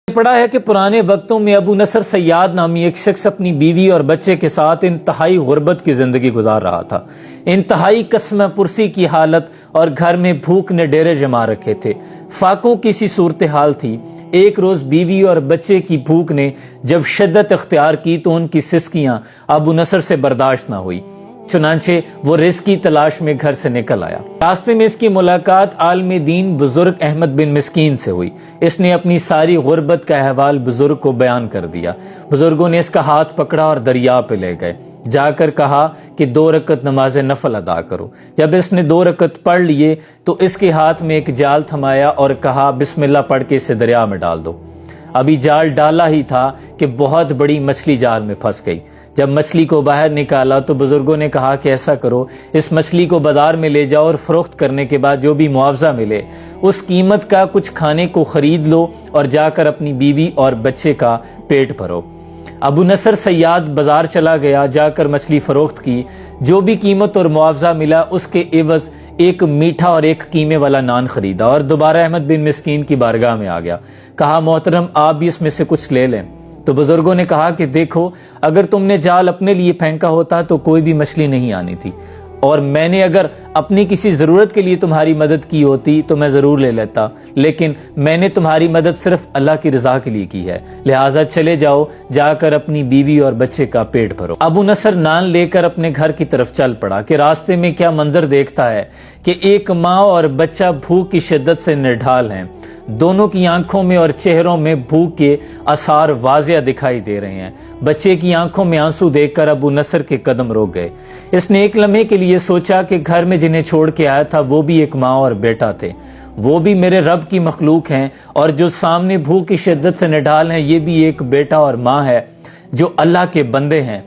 پڑھا ہے کہ پرانے وقتوں میں ابو نصر سیاد نامی ایک شخص اپنی بیوی اور بچے کے ساتھ انتہائی غربت کی زندگی گزار رہا تھا۔ انتہائی قسمہ پرسی کی حالت اور گھر میں بھوک نے ڈیرے جما رکھے تھے۔ فاقوں کی سی صورتحال تھی۔ ایک روز بیوی اور بچے کی بھوک نے جب شدت اختیار کی تو ان کی سسکیاں ابو نصر سے برداشت نہ ہوئی، چنانچہ وہ رزق کی تلاش میں گھر سے نکل آیا۔ راستے میں اس کی ملاقات عالم دین بزرگ احمد بن مسکین سے ہوئی۔ اس نے اپنی ساری غربت کا احوال بزرگ کو بیان کر دیا۔ بزرگوں نے اس کا ہاتھ پکڑا اور دریا پہ لے گئے، جا کر کہا کہ 2 رکعت نماز نفل ادا کرو۔ جب اس نے 2 رکعت پڑھ لیے تو اس کے ہاتھ میں ایک جال تھمایا اور کہا بسم اللہ پڑھ کے اسے دریا میں ڈال دو۔ ابھی جال ڈالا ہی تھا کہ بہت بڑی مچھلی جال میں پھنس گئی۔ جب مچھلی کو باہر نکالا تو بزرگوں نے کہا کہ ایسا کرو، اس مچھلی کو بازار میں لے جاؤ اور فروخت کرنے کے بعد جو بھی معاوضہ ملے اس قیمت کا کچھ کھانے کو خرید لو اور جا کر اپنی بیوی اور بچے کا پیٹ بھرو۔ ابو نصر سیاد بازار چلا گیا، جا کر مچھلی فروخت کی، جو بھی قیمت اور معاوضہ ملا اس کے عوض ایک میٹھا اور ایک قیمے والا نان خریدا اور دوبارہ احمد بن مسکین کی بارگاہ میں آ گیا۔ کہا محترم آپ بھی اس میں سے کچھ لے لیں۔ تو بزرگوں نے کہا کہ دیکھو اگر تم نے جال اپنے لیے پھینکا ہوتا تو کوئی بھی مچھلی نہیں آنی تھی، اور میں نے اگر اپنی کسی ضرورت کے لیے تمہاری مدد کی ہوتی تو میں ضرور لے لیتا، لیکن میں نے تمہاری مدد صرف اللہ کی رضا کے لیے کی ہے، لہٰذا چلے جاؤ، جا کر اپنی بیوی اور بچے کا پیٹ بھرو۔ ابو نصر نان لے کر اپنے گھر کی طرف چل پڑا کہ راستے میں کیا منظر دیکھتا ہے کہ ایک ماں اور بچہ بھوک کی شدت سے نڈھال ہیں۔ دونوں کی آنکھوں میں اور چہروں میں بھوک کے آثار واضح دکھائی دے رہے ہیں۔ بچے کی آنکھوں میں آنسو دیکھ کر ابو نصر کے قدم رک گئے۔ اس نے ایک لمحے کے لیے سوچا کہ گھر میں جنہیں چھوڑ کے آیا تھا وہ بھی ایک ماں اور بیٹا تھے، وہ بھی میرے رب کی مخلوق ہیں، اور جو سامنے بھوک کی شدت سے نڈھال ہیں یہ بھی ایک بیٹا اور ماں ہے جو اللہ کے بندے ہیں۔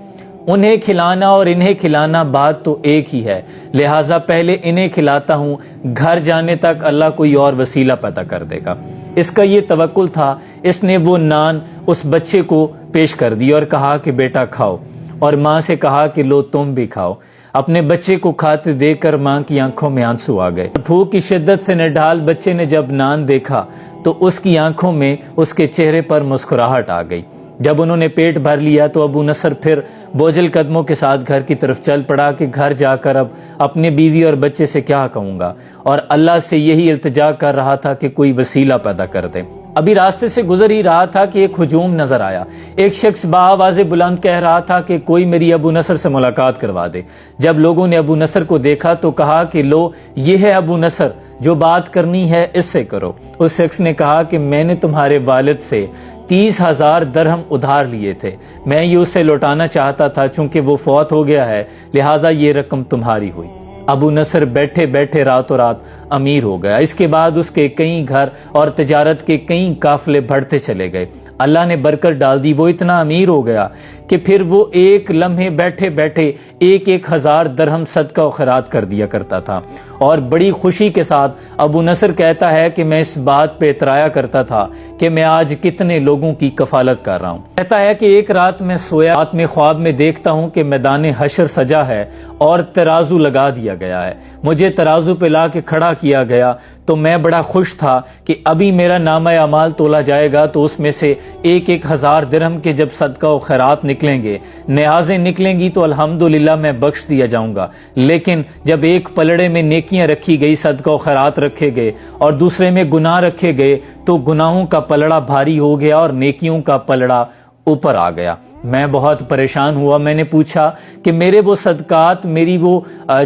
انہیں کھلانا اور انہیں کھلانا بات تو ایک ہی ہے، لہٰذا پہلے انہیں کھلاتا ہوں، گھر جانے تک اللہ کوئی اور وسیلہ پیدا کر دے گا۔ اس کا یہ توکل تھا۔ اس نے وہ نان اس بچے کو پیش کر دی اور کہا کہ بیٹا کھاؤ، اور ماں سے کہا کہ لو تم بھی کھاؤ۔ اپنے بچے کو کھاتے دیکھ کر ماں کی آنکھوں میں آنسو آ گئے۔ بھوک کی شدت سے نڈھال بچے نے جب نان دیکھا تو اس کی آنکھوں میں اس کے چہرے پر مسکراہٹ آ گئی۔ جب انہوں نے پیٹ بھر لیا تو ابو نصر پھر بوجھل قدموں کے ساتھ گھر کی طرف چل پڑا کہ گھر جا کر اب اپنے بیوی اور بچے سے کیا کہوں گا، اور اللہ سے یہی التجا کر رہا تھا کہ کوئی وسیلہ پیدا کر دے۔ ابھی راستے سے گزر ہی رہا تھا کہ ایک ہجوم نظر آیا۔ ایک شخص بآواز بلند کہہ رہا تھا کہ کوئی میری ابو نصر سے ملاقات کروا دے۔ جب لوگوں نے ابو نصر کو دیکھا تو کہا کہ لو یہ ہے ابو نصر، جو بات کرنی ہے اس سے کرو۔ اس شخص نے کہا کہ میں نے تمہارے والد سے 30,000 درہم ادھار لیے تھے، میں یہ اسے لوٹانا چاہتا تھا، چونکہ وہ فوت ہو گیا ہے لہٰذا یہ رقم تمہاری ہوئی۔ ابو نصر بیٹھے بیٹھے راتوں رات امیر ہو گیا۔ اس کے بعد اس کے کئی گھر اور تجارت کے کئی قافلے بڑھتے چلے گئے۔ اللہ نے برکت ڈال دی، وہ اتنا امیر ہو گیا کہ پھر وہ ایک لمحے بیٹھے بیٹھے 1,000 درہم صدقہ و خیرات کر دیا کرتا تھا، اور بڑی خوشی کے ساتھ ابو نصر کہتا ہے کہ میں اس بات پہ اترایا کرتا تھا کہ میں آج کتنے لوگوں کی کفالت کر رہا ہوں۔ کہتا ہے کہ ایک رات میں سویا، رات میں خواب میں دیکھتا ہوں کہ میدان حشر سجا ہے اور ترازو لگا دیا گیا ہے، مجھے ترازو پہ لا کے کھڑا کیا گیا تو میں بڑا خوش تھا کہ ابھی میرا نامہ اعمال تولا جائے گا تو اس میں سے 1,000 درہم کے جب صدقہ و خیرات نکلیں گے، نیازیں نکلیں گی تو الحمدللہ میں بخش دیا جاؤں گا، لیکن جب ایک پلڑے میں نیکیاں رکھی گئی، صدقہ و خیرات رکھے گئے، اور دوسرے میں گناہ رکھے گئے تو گناہوں کا پلڑا بھاری ہو گیا اور نیکیوں کا پلڑا اوپر آ گیا۔ میں بہت پریشان ہوا۔ میں نے پوچھا کہ میرے وہ صدقات، میری وہ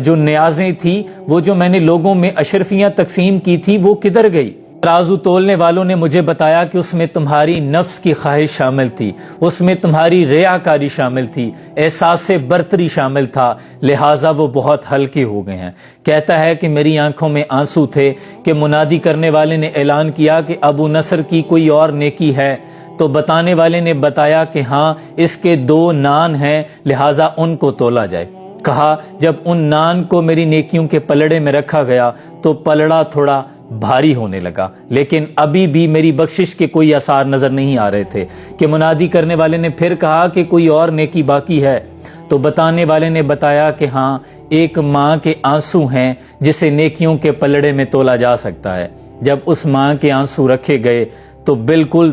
جو نیازیں تھی، وہ جو میں نے لوگوں میں اشرفیاں تقسیم کی تھی، وہ کدھر گئی؟ ترازو تولنے والوں نے مجھے بتایا کہ اس میں تمہاری نفس کی خواہش شامل تھی، اس میں تمہاری ریاکاری شامل تھی، احساس برتری شامل تھا، لہٰذا وہ بہت ہلکے ہو گئے ہیں۔ کہتا ہے کہ میری آنکھوں میں آنسو تھے کہ منادی کرنے والے نے اعلان کیا کہ ابو نصر کی کوئی اور نیکی ہے، تو بتانے والے نے بتایا کہ ہاں اس کے 2 نان ہیں، لہٰذا ان کو تولا جائے۔ کہا جب ان نان کو میری نیکیوں کے پلڑے میں رکھا گیا تو پلڑا تھوڑا بھاری ہونے لگا، لیکن ابھی بھی میری بخشش کے کوئی آثار نظر نہیں آ رہے تھے کہ منادی کرنے والے نے پھر کہا کہ کوئی اور نیکی باقی ہے، تو بتانے والے نے بتایا کہ ہاں ایک ماں کے آنسو ہیں جسے نیکیوں کے پلڑے میں تولا جا سکتا ہے۔ جب اس ماں کے آنسو رکھے گئے تو بالکل